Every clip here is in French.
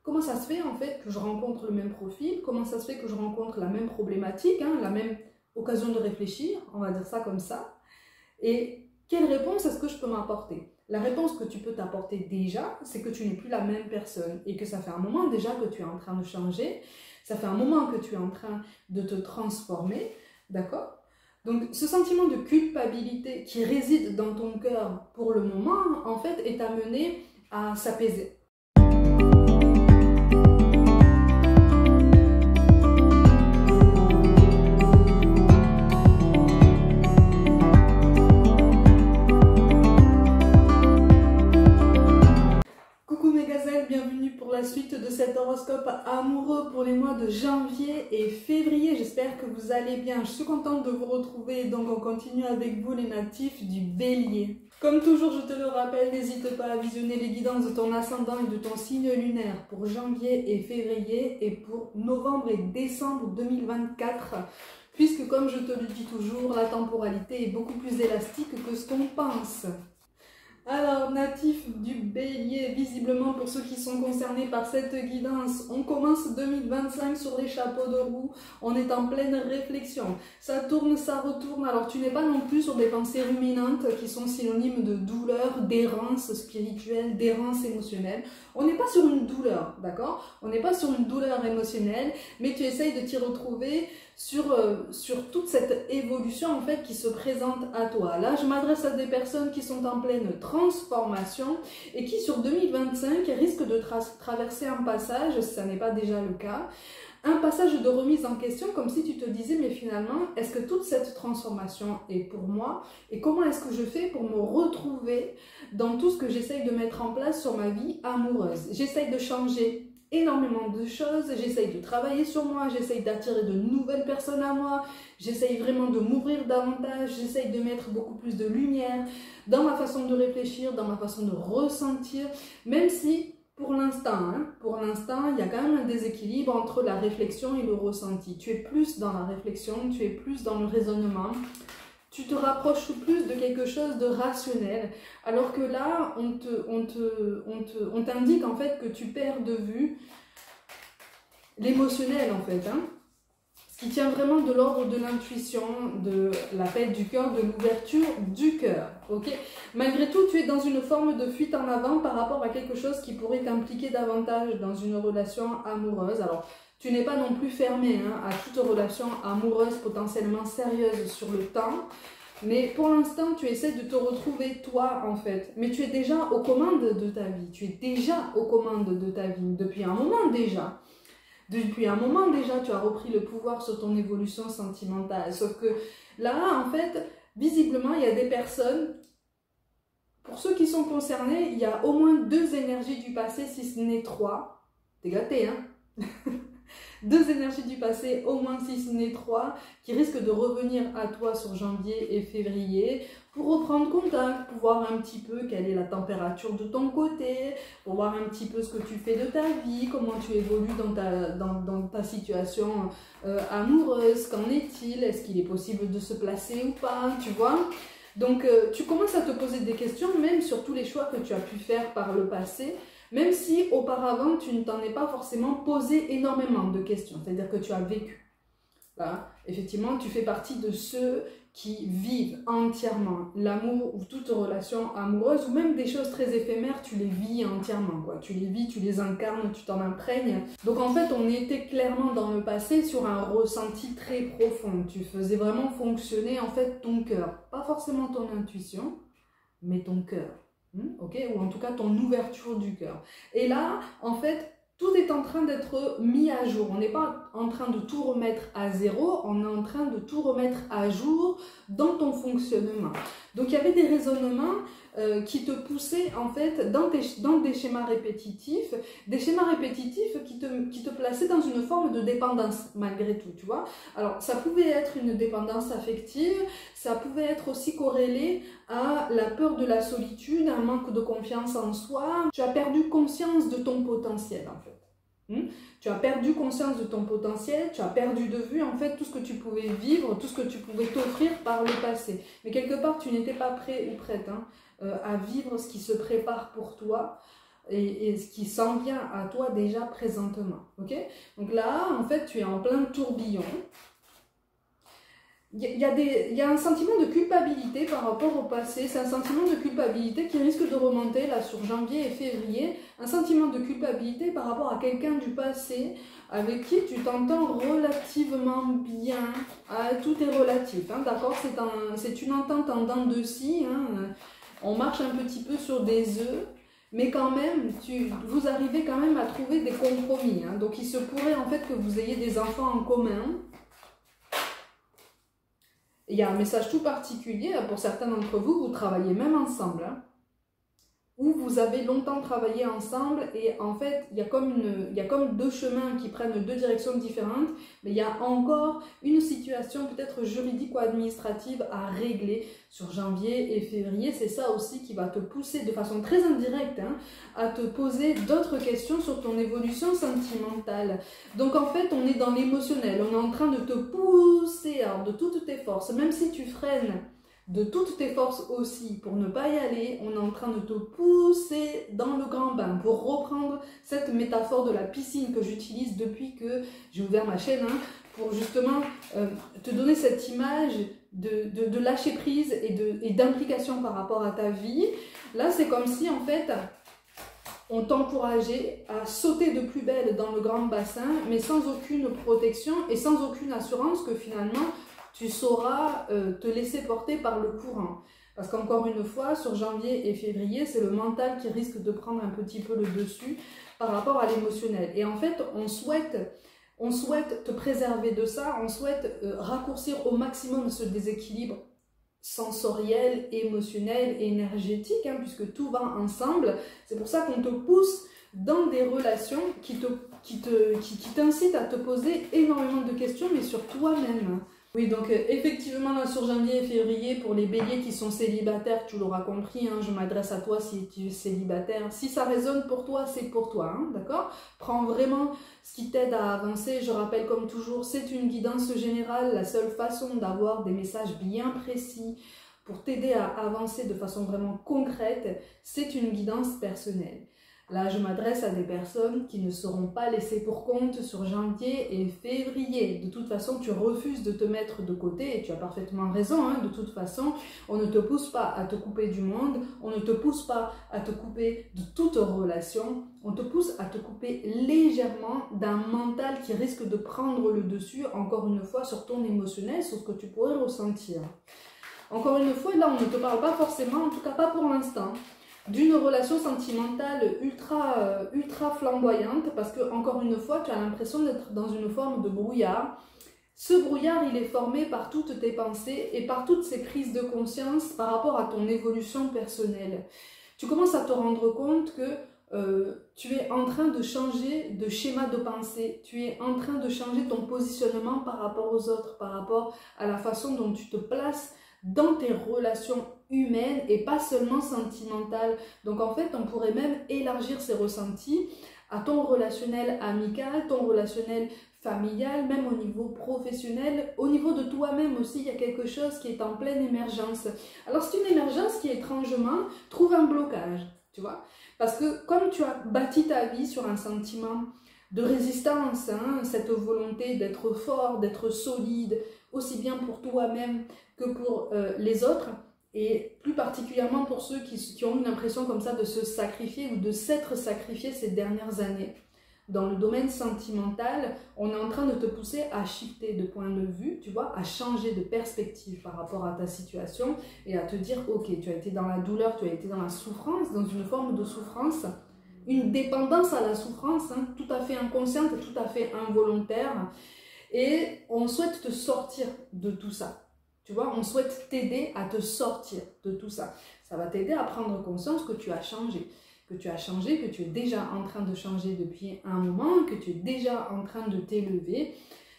comment ça se fait en fait que je rencontre le même profil, comment ça se fait que je rencontre la même problématique, hein, la même occasion de réfléchir, on va dire ça comme ça, et quelle réponse est-ce que je peux m'apporter? La réponse que tu peux t'apporter déjà, c'est que tu n'es plus la même personne et que ça fait un moment déjà que tu es en train de changer, ça fait un moment que tu es en train de te transformer, d'accord? Donc ce sentiment de culpabilité qui réside dans ton cœur pour le moment, en fait, est amené à s'apaiser. Bienvenue pour la suite de cet horoscope amoureux pour les mois de janvier et février. J'espère que vous allez bien. Je suis contente de vous retrouver. Donc on continue avec vous les natifs du Bélier. Comme toujours, je te le rappelle, n'hésite pas à visionner les guidances de ton ascendant et de ton signe lunaire pour janvier et février et pour novembre et décembre 2024. Puisque comme je te le dis toujours, la temporalité est beaucoup plus élastique que ce qu'on pense. Alors, natif du Bélier, visiblement pour ceux qui sont concernés par cette guidance, on commence 2025 sur les chapeaux de roue, on est en pleine réflexion. Ça tourne, ça retourne, alors tu n'es pas non plus sur des pensées ruminantes qui sont synonymes de douleur, d'errance spirituelle, d'errance émotionnelle. On n'est pas sur une douleur, d'accord? On n'est pas sur une douleur émotionnelle, mais tu essayes de t'y retrouver sur toute cette évolution en fait qui se présente à toi. Là, je m'adresse à des personnes qui sont en pleine transformation et qui sur 2025 risquent de traverser un passage, si ça n'est pas déjà le cas, un passage de remise en question comme si tu te disais mais finalement est-ce que toute cette transformation est pour moi et comment est-ce que je fais pour me retrouver dans tout ce que j'essaye de mettre en place sur ma vie amoureuse. J'essaye de changer énormément de choses, j'essaye de travailler sur moi, j'essaye d'attirer de nouvelles personnes à moi, j'essaye vraiment de m'ouvrir davantage, j'essaye de mettre beaucoup plus de lumière dans ma façon de réfléchir, dans ma façon de ressentir, même si pour l'instant, il y a quand même un déséquilibre entre la réflexion et le ressenti. Tu es plus dans la réflexion, tu es plus dans le raisonnement, tu te rapproches plus de quelque chose de rationnel, alors que là, on t'indique en fait que tu perds de vue l'émotionnel en fait, hein, ce qui tient vraiment de l'ordre de l'intuition, de la paix du cœur, de l'ouverture du cœur, ok? Malgré tout, tu es dans une forme de fuite en avant par rapport à quelque chose qui pourrait t'impliquer davantage dans une relation amoureuse. Alors, tu n'es pas non plus fermé hein, à toute relation amoureuse potentiellement sérieuse sur le temps. Mais pour l'instant, tu essaies de te retrouver toi en fait. Mais tu es déjà aux commandes de ta vie. Tu es déjà aux commandes de ta vie depuis un moment déjà. Depuis un moment déjà, tu as repris le pouvoir sur ton évolution sentimentale. Sauf que là, en fait, visiblement, il y a des personnes, pour ceux qui sont concernés, il y a au moins 2 énergies du passé, si ce n'est 3. T'es gâté, hein? 2 énergies du passé, au moins si ce n'est 3, qui risquent de revenir à toi sur janvier et février pour reprendre contact, pour voir un petit peu quelle est la température de ton côté, pour voir un petit peu ce que tu fais de ta vie, comment tu évolues dans ta situation amoureuse, qu'en est-il, est-ce qu'il est possible de se placer ou pas, tu vois? Donc tu commences à te poser des questions, même sur tous les choix que tu as pu faire par le passé, même si auparavant tu ne t'en es pas forcément posé énormément de questions, c'est-à-dire que tu as vécu. Là, effectivement, tu fais partie de ceux qui vivent entièrement l'amour ou toute relation amoureuse, ou même des choses très éphémères, tu les vis entièrement, quoi. Tu les vis, tu les incarnes, tu t'en imprègnes. Donc en fait, on était clairement dans le passé sur un ressenti très profond. Tu faisais vraiment fonctionner en fait ton cœur, pas forcément ton intuition, mais ton cœur. Ok, ou en tout cas ton ouverture du cœur. Et là, en fait, tout est en train d'être mis à jour. On n'est pas en train de tout remettre à zéro, on est en train de tout remettre à jour dans ton fonctionnement. Donc il y avait des raisonnements qui te poussaient en fait dans des schémas répétitifs qui te plaçaient dans une forme de dépendance malgré tout, tu vois. Alors ça pouvait être une dépendance affective, ça pouvait être aussi corrélé à la peur de la solitude, un manque de confiance en soi. Tu as perdu conscience de ton potentiel en fait. Tu as perdu conscience de ton potentiel, tu as perdu de vue en fait tout ce que tu pouvais vivre, tout ce que tu pouvais t'offrir par le passé. Mais quelque part tu n'étais pas prêt ou prête à vivre ce qui se prépare pour toi et ce qui s'en vient à toi déjà présentement. Ok? Donc là, en fait, tu es en plein tourbillon. Il y a un sentiment de culpabilité par rapport au passé. C'est un sentiment de culpabilité qui risque de remonter là sur janvier et février. Un sentiment de culpabilité par rapport à quelqu'un du passé avec qui tu t'entends relativement bien. Ah, tout est relatif, hein, d'accord? C'est une entente en dents de scie. Hein. On marche un petit peu sur des œufs. Mais quand même, vous arrivez quand même à trouver des compromis. Hein. Donc il se pourrait en fait que vous ayez des enfants en commun. Il y a un message tout particulier, pour certains d'entre vous, vous travaillez même ensemble, hein, ou vous avez longtemps travaillé ensemble et en fait, il y a comme deux chemins qui prennent deux directions différentes, mais il y a encore une situation peut-être juridique ou administrative à régler sur janvier et février. C'est ça aussi qui va te pousser de façon très indirecte hein, à te poser d'autres questions sur ton évolution sentimentale. Donc en fait, on est dans l'émotionnel, on est en train de te pousser alors, de toutes tes forces, même si tu freines de toutes tes forces aussi pour ne pas y aller, on est en train de te pousser dans le grand bain. Pour reprendre cette métaphore de la piscine que j'utilise depuis que j'ai ouvert ma chaîne, hein, pour justement te donner cette image de lâcher prise et d'implication par rapport à ta vie. Là, c'est comme si en fait, on t'encourageait à sauter de plus belle dans le grand bassin, mais sans aucune protection et sans aucune assurance que finalement, tu sauras te laisser porter par le courant. Parce qu'encore une fois, sur janvier et février, c'est le mental qui risque de prendre un petit peu le dessus par rapport à l'émotionnel. Et en fait, on souhaite te préserver de ça, on souhaite raccourcir au maximum ce déséquilibre sensoriel, émotionnel et énergétique, hein, puisque tout va ensemble. C'est pour ça qu'on te pousse dans des relations qui t'incitent à te poser énormément de questions, mais sur toi-même. Oui, donc effectivement, là, sur janvier et février, pour les béliers qui sont célibataires, tu l'auras compris, hein, je m'adresse à toi si tu es célibataire. Si ça résonne pour toi, c'est pour toi, hein, d'accord? Prends vraiment ce qui t'aide à avancer. Je rappelle comme toujours, c'est une guidance générale. La seule façon d'avoir des messages bien précis pour t'aider à avancer de façon vraiment concrète, c'est une guidance personnelle. Là, je m'adresse à des personnes qui ne seront pas laissées pour compte sur janvier et février. De toute façon, tu refuses de te mettre de côté et tu as parfaitement raison. Hein. De toute façon, on ne te pousse pas à te couper du monde, on ne te pousse pas à te couper de toute relation, on te pousse à te couper légèrement d'un mental qui risque de prendre le dessus, encore une fois, sur ton émotionnel, sur ce que tu pourrais ressentir. Encore une fois, là, on ne te parle pas forcément, en tout cas pas pour l'instant, d'une relation sentimentale ultra flamboyante, parce que encore une fois, tu as l'impression d'être dans une forme de brouillard. Ce brouillard, il est formé par toutes tes pensées et par toutes ces prises de conscience par rapport à ton évolution personnelle. Tu commences à te rendre compte que tu es en train de changer de schéma de pensée, tu es en train de changer ton positionnement par rapport aux autres, par rapport à la façon dont tu te places dans tes relations humaines et pas seulement sentimentales. Donc en fait, on pourrait même élargir ces ressentis à ton relationnel amical, ton relationnel familial, même au niveau professionnel, au niveau de toi-même aussi, il y a quelque chose qui est en pleine émergence. Alors c'est une émergence qui étrangement trouve un blocage, tu vois, parce que comme tu as bâti ta vie sur un sentiment de résistance, hein, cette volonté d'être fort, d'être solide, aussi bien pour toi-même que pour les autres, et plus particulièrement pour ceux qui ont eu l'impression comme ça de se sacrifier ou de s'être sacrifiés ces dernières années. Dans le domaine sentimental, on est en train de te pousser à shifter de point de vue, tu vois, à changer de perspective par rapport à ta situation et à te dire, ok, tu as été dans la douleur, tu as été dans la souffrance, dans une forme de souffrance, une dépendance à la souffrance, hein, tout à fait inconsciente, tout à fait involontaire, et on souhaite te sortir de tout ça. Tu vois, on souhaite t'aider à te sortir de tout ça. Ça va t'aider à prendre conscience que tu as changé. Que tu es déjà en train de changer depuis un moment, que tu es déjà en train de t'élever.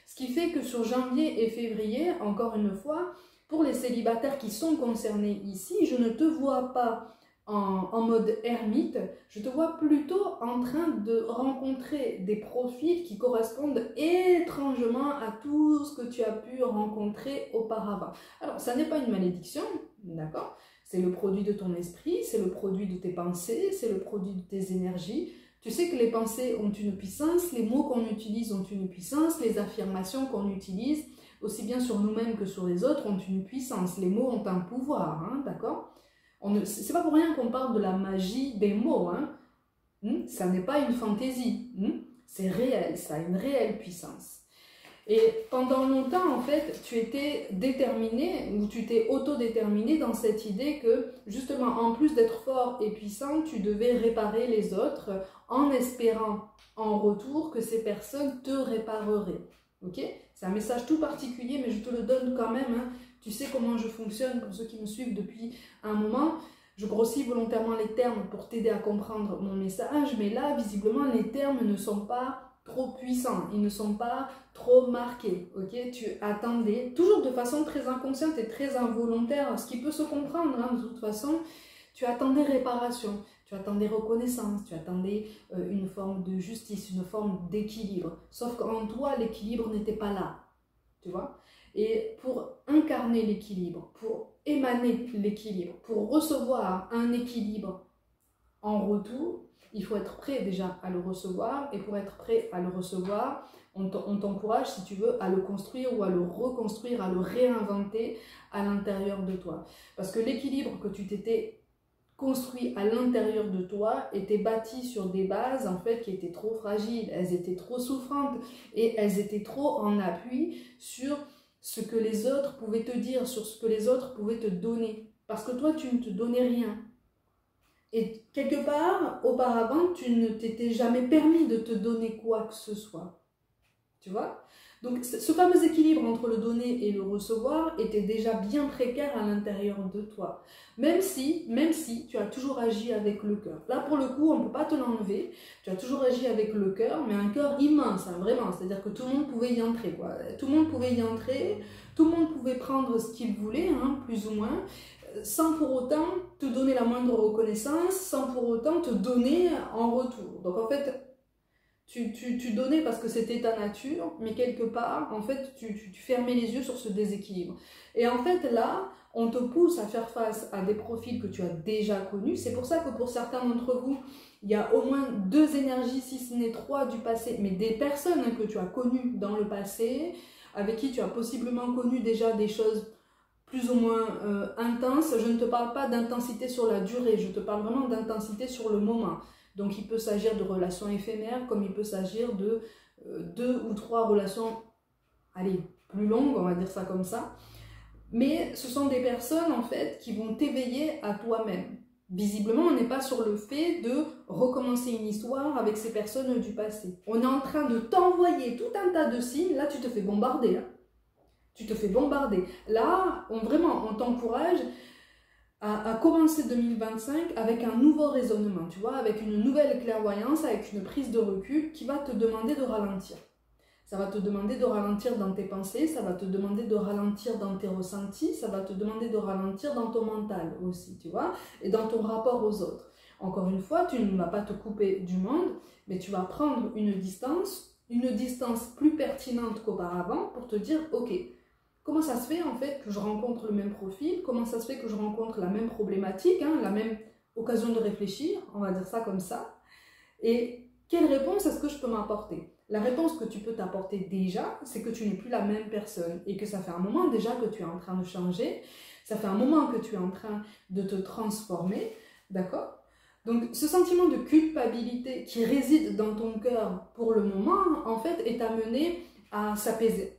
Ce qui fait que sur janvier et février, encore une fois, pour les célibataires qui sont concernés ici, je ne te vois pas en mode ermite, je te vois plutôt en train de rencontrer des profils qui correspondent étrangement à tout ce que tu as pu rencontrer auparavant. Alors, ça n'est pas une malédiction, d'accord? C'est le produit de ton esprit, c'est le produit de tes pensées, c'est le produit de tes énergies. Tu sais que les pensées ont une puissance, les mots qu'on utilise ont une puissance, les affirmations qu'on utilise, aussi bien sur nous-mêmes que sur les autres, ont une puissance. Les mots ont un pouvoir, hein, d'accord? C'est pas pour rien qu'on parle de la magie des mots, hein? Ça n'est pas une fantaisie, c'est réel, ça a une réelle puissance. Et pendant longtemps, en fait, tu étais déterminé, ou tu t'es autodéterminé dans cette idée que, justement, en plus d'être fort et puissant, tu devais réparer les autres en espérant en retour que ces personnes te répareraient. Ok? C'est un message tout particulier, mais je te le donne quand même. Hein. Tu sais comment je fonctionne, pour ceux qui me suivent depuis un moment. Je grossis volontairement les termes pour t'aider à comprendre mon message, mais là, visiblement, les termes ne sont pas trop puissants, ils ne sont pas trop marqués, ok? Tu attendais, toujours de façon très inconsciente et très involontaire, ce qui peut se comprendre, hein, de toute façon, tu attendais réparation, tu attendais reconnaissance, tu attendais une forme de justice, une forme d'équilibre, sauf qu'en toi, l'équilibre n'était pas là, tu vois? Et pour incarner l'équilibre, pour émaner l'équilibre, pour recevoir un équilibre en retour, il faut être prêt déjà à le recevoir, et pour être prêt à le recevoir, on t'encourage, si tu veux, à le construire ou à le reconstruire, à le réinventer à l'intérieur de toi. Parce que l'équilibre que tu t'étais construit à l'intérieur de toi était bâti sur des bases en fait qui étaient trop fragiles, elles étaient trop souffrantes et elles étaient trop en appui sur ce que les autres pouvaient te dire, sur ce que les autres pouvaient te donner. Parce que toi, tu ne te donnais rien. Et quelque part, auparavant, tu ne t'étais jamais permis de te donner quoi que ce soit. Tu vois? Donc, ce fameux équilibre entre le donner et le recevoir était déjà bien précaire à l'intérieur de toi. Même si tu as toujours agi avec le cœur. Là, pour le coup, on ne peut pas te l'enlever. Tu as toujours agi avec le cœur, mais un cœur immense, hein, vraiment. C'est-à-dire que tout le monde pouvait y entrer, quoi. Tout le monde pouvait y entrer, tout le monde pouvait prendre ce qu'il voulait, hein, plus ou moins, sans pour autant te donner la moindre reconnaissance, sans pour autant te donner en retour. Donc en fait, tu donnais parce que c'était ta nature, mais quelque part, en fait, tu fermais les yeux sur ce déséquilibre. Et en fait, là, on te pousse à faire face à des profils que tu as déjà connus. C'est pour ça que pour certains d'entre vous, il y a au moins 2 énergies, si ce n'est 3 du passé, mais des personnes que tu as connues dans le passé, avec qui tu as possiblement connu déjà des choses plus ou moins intense. Je ne te parle pas d'intensité sur la durée, je te parle vraiment d'intensité sur le moment. Donc il peut s'agir de relations éphémères, comme il peut s'agir de 2 ou 3 relations, allez, plus longues, on va dire ça comme ça. Mais ce sont des personnes en fait qui vont t'éveiller à toi-même. Visiblement, on n'est pas sur le fait de recommencer une histoire avec ces personnes du passé. On est en train de t'envoyer tout un tas de signes, là tu te fais bombarder, hein. Tu te fais bombarder. Là, on t'encourage à commencer 2025 avec un nouveau raisonnement, tu vois, avec une nouvelle clairvoyance, avec une prise de recul qui va te demander de ralentir. Ça va te demander de ralentir dans tes pensées, ça va te demander de ralentir dans tes ressentis, ça va te demander de ralentir dans ton mental aussi, tu vois, et dans ton rapport aux autres. Encore une fois, tu ne vas pas te couper du monde, mais tu vas prendre une distance plus pertinente qu'auparavant pour te dire, ok, comment ça se fait en fait que je rencontre le même profil? Comment ça se fait que je rencontre la même problématique, hein, la même occasion de réfléchir, on va dire ça comme ça. Et quelle réponse est-ce que je peux m'apporter? La réponse que tu peux t'apporter déjà, c'est que tu n'es plus la même personne et que ça fait un moment déjà que tu es en train de changer, ça fait un moment que tu es en train de te transformer, d'accord? Donc ce sentiment de culpabilité qui réside dans ton cœur pour le moment, en fait, est amené à s'apaiser.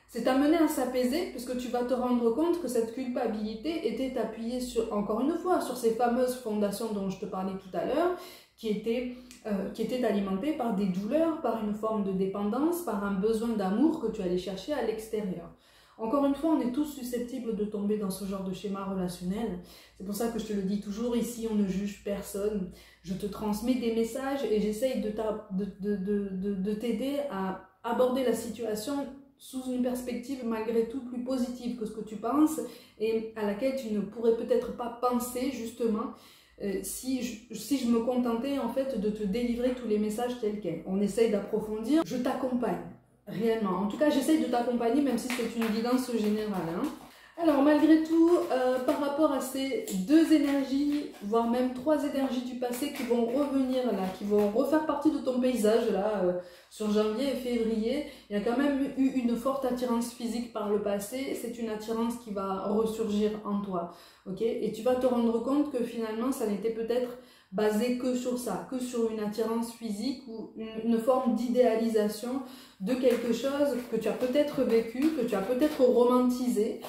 C'est amené à s'apaiser puisque tu vas te rendre compte que cette culpabilité était appuyée sur, encore une fois, sur ces fameuses fondations dont je te parlais tout à l'heure, qui étaient alimentées par des douleurs, par une forme de dépendance, par un besoin d'amour que tu allais chercher à l'extérieur. Encore une fois, on est tous susceptibles de tomber dans ce genre de schéma relationnel. C'est pour ça que je te le dis toujours, ici on ne juge personne. Je te transmets des messages et j'essaye de t'aider à aborder la situation sous une perspective malgré tout plus positive que ce que tu penses et à laquelle tu ne pourrais peut-être pas penser justement si je me contentais en fait de te délivrer tous les messages tels quels. On essaye d'approfondir, je t'accompagne réellement. En tout cas, j'essaye de t'accompagner même si c'est une guidance générale, hein. Alors malgré tout, par rapport à ces deux énergies, voire même trois énergies du passé qui vont revenir là, qui vont refaire partie de ton paysage là, sur janvier et février, il y a quand même eu une forte attirance physique par le passé. C'est une attirance qui va ressurgir en toi, ok? Et tu vas te rendre compte que finalement ça n'était peut-être basé que sur ça, que sur une attirance physique ou une forme d'idéalisation de quelque chose que tu as peut-être vécu, que tu as peut-être romantisé,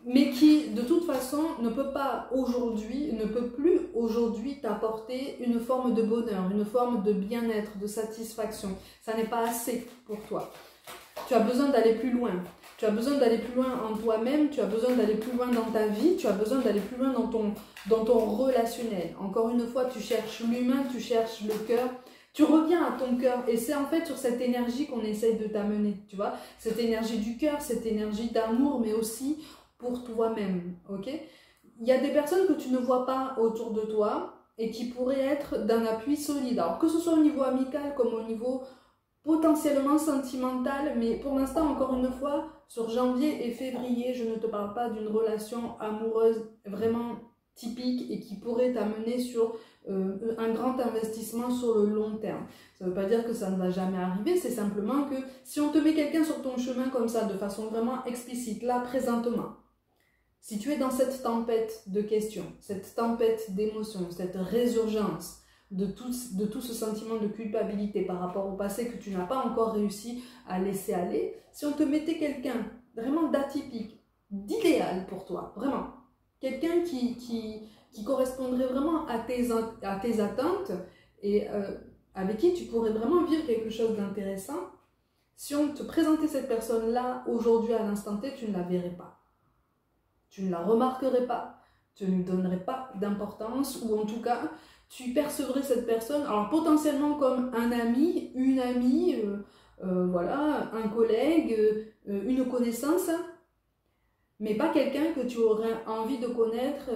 mais qui de toute façon ne peut pas aujourd'hui, ne peut plus aujourd'hui t'apporter une forme de bonheur, une forme de bien-être, de satisfaction. Ça n'est pas assez pour toi. Tu as besoin d'aller plus loin. Tu as besoin d'aller plus loin en toi-même, tu as besoin d'aller plus loin dans ta vie, tu as besoin d'aller plus loin dans ton relationnel. Encore une fois, tu cherches l'humain, tu cherches le cœur. Tu reviens à ton cœur et c'est en fait sur cette énergie qu'on essaye de t'amener, tu vois. Cette énergie du cœur, cette énergie d'amour, mais aussi pour toi-même, ok? Il y a des personnes que tu ne vois pas autour de toi et qui pourraient être d'un appui solide. Alors que ce soit au niveau amical comme au niveau potentiellement sentimental, mais pour l'instant, encore une fois, sur janvier et février, je ne te parle pas d'une relation amoureuse vraiment typique et qui pourrait t'amener sur un grand investissement sur le long terme. Ça ne veut pas dire que ça ne va jamais arriver, c'est simplement que si on te met quelqu'un sur ton chemin comme ça, de façon vraiment explicite, là, présentement, si tu es dans cette tempête de questions, cette tempête d'émotions, cette résurgence de tout ce sentiment de culpabilité par rapport au passé que tu n'as pas encore réussi à laisser aller, si on te mettait quelqu'un vraiment d'atypique, d'idéal pour toi, vraiment, quelqu'un qui correspondrait vraiment à tes attentes et avec qui tu pourrais vraiment vivre quelque chose d'intéressant, si on te présentait cette personne-là aujourd'hui à l'instant T, tu ne la verrais pas. Tu ne la remarquerais pas, tu ne donnerais pas d'importance, ou en tout cas, tu percevrais cette personne, alors potentiellement comme un ami, une amie, voilà, un collègue, une connaissance, mais pas quelqu'un que tu aurais envie de connaître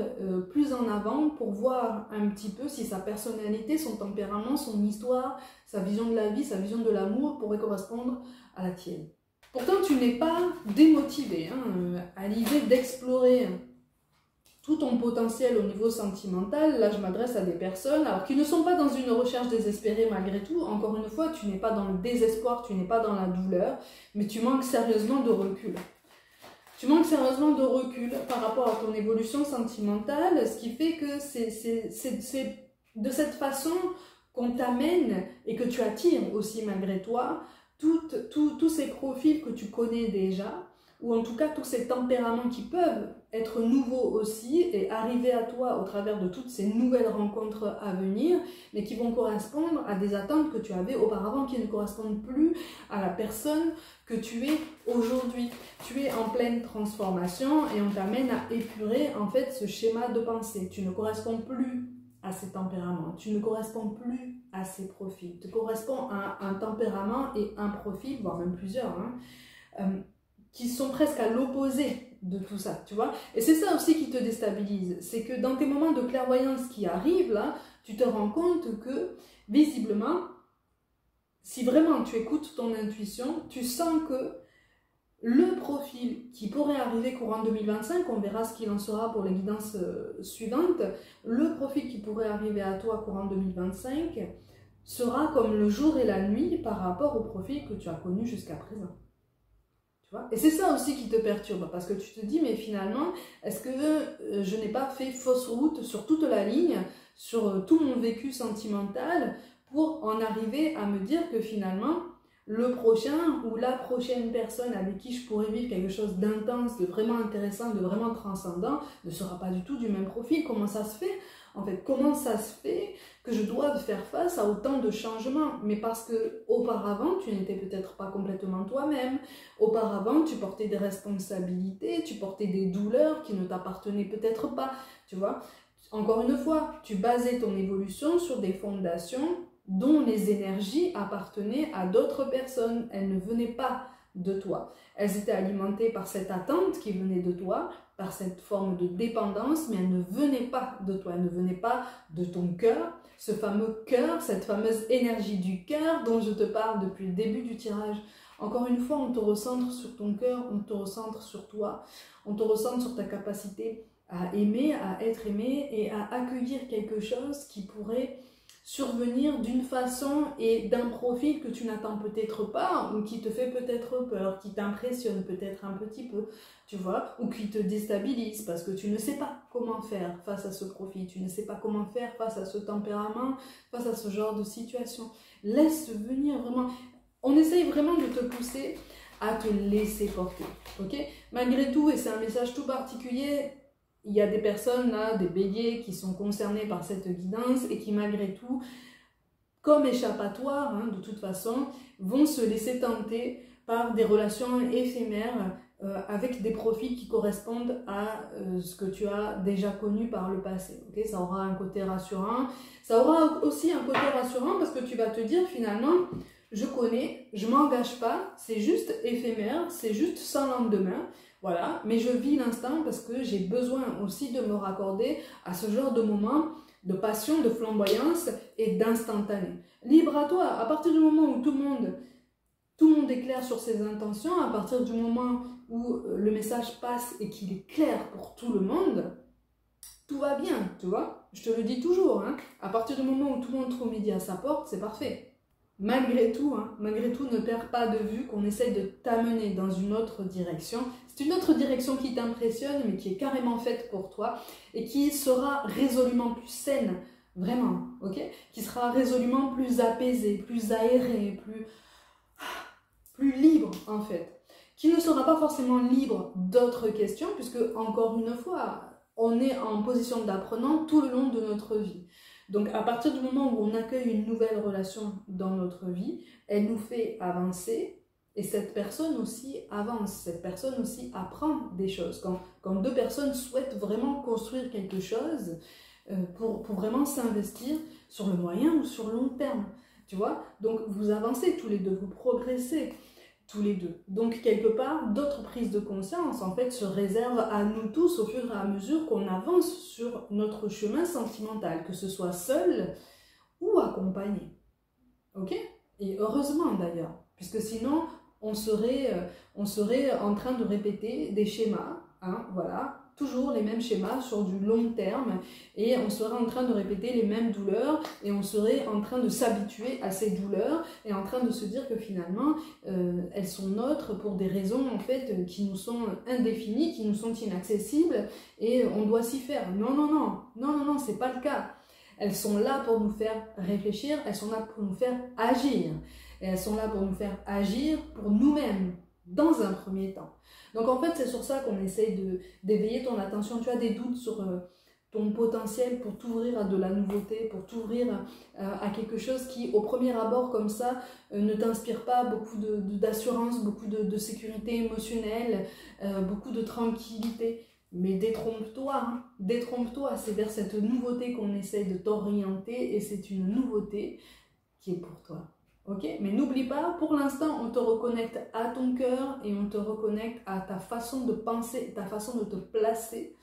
plus en avant pour voir un petit peu si sa personnalité, son tempérament, son histoire, sa vision de la vie, sa vision de l'amour pourrait correspondre à la tienne. Pourtant, tu n'es pas démotivé à l'idée d'explorer tout ton potentiel au niveau sentimental. Là, je m'adresse à des personnes alors, qui ne sont pas dans une recherche désespérée malgré tout. Encore une fois, tu n'es pas dans le désespoir, tu n'es pas dans la douleur, mais tu manques sérieusement de recul. Tu manques sérieusement de recul par rapport à ton évolution sentimentale, ce qui fait que c'est de cette façon qu'on t'amène et que tu attires aussi malgré toi tous ces profils que tu connais déjà, ou en tout cas tous ces tempéraments qui peuvent être nouveaux aussi et arriver à toi au travers de toutes ces nouvelles rencontres à venir, mais qui vont correspondre à des attentes que tu avais auparavant, qui ne correspondent plus à la personne que tu es aujourd'hui. Tu es en pleine transformation et on t'amène à épurer en fait ce schéma de pensée. Tu ne corresponds plus à ces tempéraments, tu ne corresponds plus à ces profils. Tu corresponds à un tempérament et un profil, voire même plusieurs, qui sont presque à l'opposé de tout ça, tu vois. Et c'est ça aussi qui te déstabilise, c'est que dans tes moments de clairvoyance qui arrivent, là, tu te rends compte que, visiblement, si vraiment tu écoutes ton intuition, tu sens que le profil qui pourrait arriver courant 2025, on verra ce qu'il en sera pour les guidances suivantes, le profil qui pourrait arriver à toi courant 2025 sera comme le jour et la nuit par rapport au profil que tu as connu jusqu'à présent. Tu vois ? Et c'est ça aussi qui te perturbe, parce que tu te dis, mais finalement, est-ce que je n'ai pas fait fausse route sur toute la ligne, sur tout mon vécu sentimental, pour en arriver à me dire que finalement, le prochain ou la prochaine personne avec qui je pourrais vivre quelque chose d'intense, de vraiment intéressant, de vraiment transcendant, ne sera pas du tout du même profil. Comment ça se fait ? En fait, comment ça se fait que je doive faire face à autant de changements? Mais parce que auparavant, tu n'étais peut-être pas complètement toi-même. Auparavant, tu portais des responsabilités, tu portais des douleurs qui ne t'appartenaient peut-être pas. Tu vois ? Encore une fois, tu basais ton évolution sur des fondations dont les énergies appartenaient à d'autres personnes. Elles ne venaient pas de toi. Elles étaient alimentées par cette attente qui venait de toi, par cette forme de dépendance, mais elles ne venaient pas de toi, elles ne venaient pas de ton cœur, ce fameux cœur, cette fameuse énergie du cœur dont je te parle depuis le début du tirage Encore une fois, on te recentre sur ton cœur, on te recentre sur toi, on te recentre sur ta capacité à aimer, à être aimé et à accueillir quelque chose qui pourrait survenir d'une façon et d'un profil que tu n'attends peut-être pas ou qui te fait peut-être peur, qui t'impressionne peut-être un petit peu, tu vois, ou qui te déstabilise parce que tu ne sais pas comment faire face à ce profil, tu ne sais pas comment faire face à ce tempérament, face à ce genre de situation. Laisse venir vraiment, on essaye vraiment de te pousser à te laisser porter, ok? Malgré tout, et c'est un message tout particulier, il y a des personnes là, des béliers qui sont concernés par cette guidance et qui malgré tout, comme échappatoire, hein, de toute façon, vont se laisser tenter par des relations éphémères avec des profils qui correspondent à ce que tu as déjà connu par le passé. Okay, ça aura un côté rassurant. Ça aura aussi un côté rassurant parce que tu vas te dire finalement, je connais, je m'engage pas, c'est juste éphémère, c'est juste sans lendemain. Voilà, mais je vis l'instant parce que j'ai besoin aussi de me raccorder à ce genre de moment de passion, de flamboyance et d'instantané. Libre à toi, à partir du moment où tout le monde est clair sur ses intentions, à partir du moment où le message passe et qu'il est clair pour tout le monde, tout va bien, tu vois. Je te le dis toujours, hein, à partir du moment où tout le monde trouve midi à sa porte, c'est parfait. Malgré tout, ne perds pas de vue qu'on essaye de t'amener dans une autre direction. C'est une autre direction qui t'impressionne, mais qui est carrément faite pour toi et qui sera résolument plus saine, vraiment, ok? Qui sera résolument plus apaisée, plus aérée, plus libre, en fait. Qui ne sera pas forcément libre d'autres questions, puisque, encore une fois, on est en position d'apprenant tout le long de notre vie. Donc, à partir du moment où on accueille une nouvelle relation dans notre vie, elle nous fait avancer et cette personne aussi avance, cette personne aussi apprend des choses. Quand deux personnes souhaitent vraiment construire quelque chose pour vraiment s'investir sur le moyen ou sur le long terme, tu vois, donc vous avancez tous les deux, vous progressez tous les deux. Donc, quelque part, d'autres prises de conscience, en fait, se réservent à nous tous au fur et à mesure qu'on avance sur notre chemin sentimental, que ce soit seul ou accompagné. Ok? Et heureusement, d'ailleurs, puisque sinon, on serait en train de répéter des schémas, hein, voilà, toujours les mêmes schémas sur du long terme, et on serait en train de répéter les mêmes douleurs, et on serait en train de s'habituer à ces douleurs, et en train de se dire que finalement, elles sont nôtres pour des raisons en fait qui nous sont indéfinies, qui nous sont inaccessibles, et on doit s'y faire. Non, c'est pas le cas. Elles sont là pour nous faire réfléchir, elles sont là pour nous faire agir, et elles sont là pour nous faire agir pour nous-mêmes, dans un premier temps. Donc en fait, c'est sur ça qu'on essaye d'éveiller ton attention. Tu as des doutes sur ton potentiel pour t'ouvrir à de la nouveauté, pour t'ouvrir à quelque chose qui, au premier abord comme ça, ne t'inspire pas beaucoup d'assurance, beaucoup de sécurité émotionnelle, beaucoup de tranquillité. Mais détrompe-toi, hein. Détrompe-toi, c'est vers cette nouveauté qu'on essaye de t'orienter et c'est une nouveauté qui est pour toi. Ok, mais n'oublie pas, pour l'instant, on te reconnecte à ton cœur et on te reconnecte à ta façon de penser, ta façon de te placer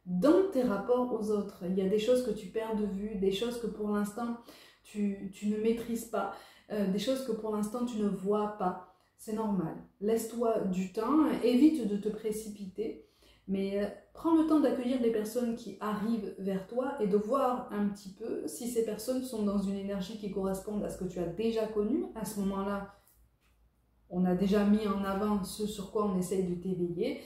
dans tes rapports aux autres. Il y a des choses que tu perds de vue, des choses que pour l'instant, tu ne maîtrises pas, des choses que pour l'instant, tu ne vois pas. C'est normal. Laisse-toi du temps, évite de te précipiter. Mais prends le temps d'accueillir les personnes qui arrivent vers toi et de voir un petit peu si ces personnes sont dans une énergie qui corresponde à ce que tu as déjà connu. À ce moment-là, on a déjà mis en avant ce sur quoi on essaye de t'éveiller.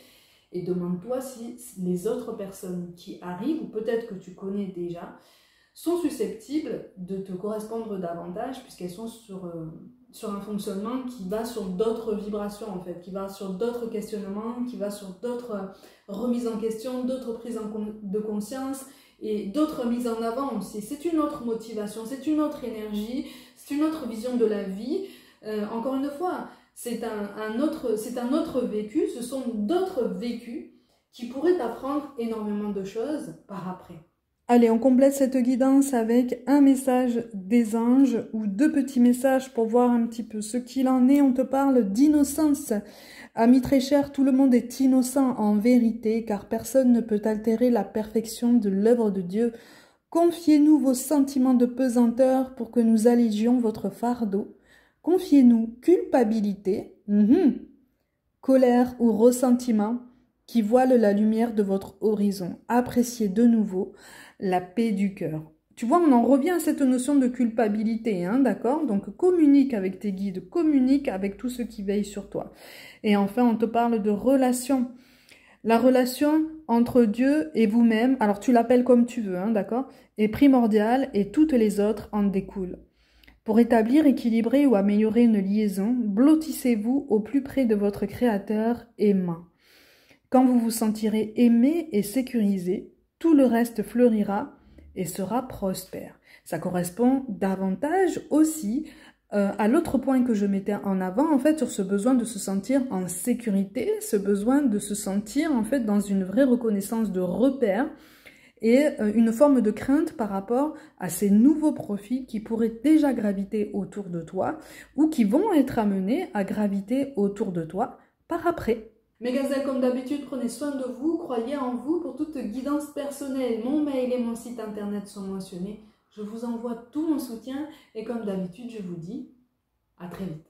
Et demande-toi si les autres personnes qui arrivent, ou peut-être que tu connais déjà, sont susceptibles de te correspondre davantage puisqu'elles sont sur un fonctionnement qui va sur d'autres vibrations en fait, qui va sur d'autres questionnements, qui va sur d'autres remises en question, d'autres prises de conscience et d'autres mises en avant aussi. C'est une autre motivation, c'est une autre énergie, c'est une autre vision de la vie. Encore une fois, c'est un autre vécu, ce sont d'autres vécus qui pourraient t'apprendre énormément de choses par après. Allez, on complète cette guidance avec un message des anges ou deux petits messages pour voir un petit peu ce qu'il en est. On te parle d'innocence. Amis très chers, tout le monde est innocent en vérité, car personne ne peut altérer la perfection de l'œuvre de Dieu. Confiez-nous vos sentiments de pesanteur pour que nous allégions votre fardeau. Confiez-nous culpabilité, colère ou ressentiment qui voilent la lumière de votre horizon. Appréciez de nouveau la paix du cœur. Tu vois, on en revient à cette notion de culpabilité, hein, d'accord? Donc, communique avec tes guides, communique avec tous ceux qui veillent sur toi. Et enfin, on te parle de relation. La relation entre Dieu et vous-même, alors tu l'appelles comme tu veux, hein, d'accord? Est primordiale et toutes les autres en découlent. Pour établir, équilibrer ou améliorer une liaison, blottissez-vous au plus près de votre Créateur aimant. Quand vous vous sentirez aimé et sécurisé, tout le reste fleurira et sera prospère. Ça correspond davantage aussi à l'autre point que je mettais en avant, en fait, sur ce besoin de se sentir en sécurité, ce besoin de se sentir, en fait, dans une vraie reconnaissance de repère et une forme de crainte par rapport à ces nouveaux profils qui pourraient déjà graviter autour de toi ou qui vont être amenés à graviter autour de toi par après. Mes gazelles, comme d'habitude, prenez soin de vous, croyez en vous. Pour toute guidance personnelle, mon mail et mon site internet sont mentionnés. Je vous envoie tout mon soutien et comme d'habitude, je vous dis à très vite.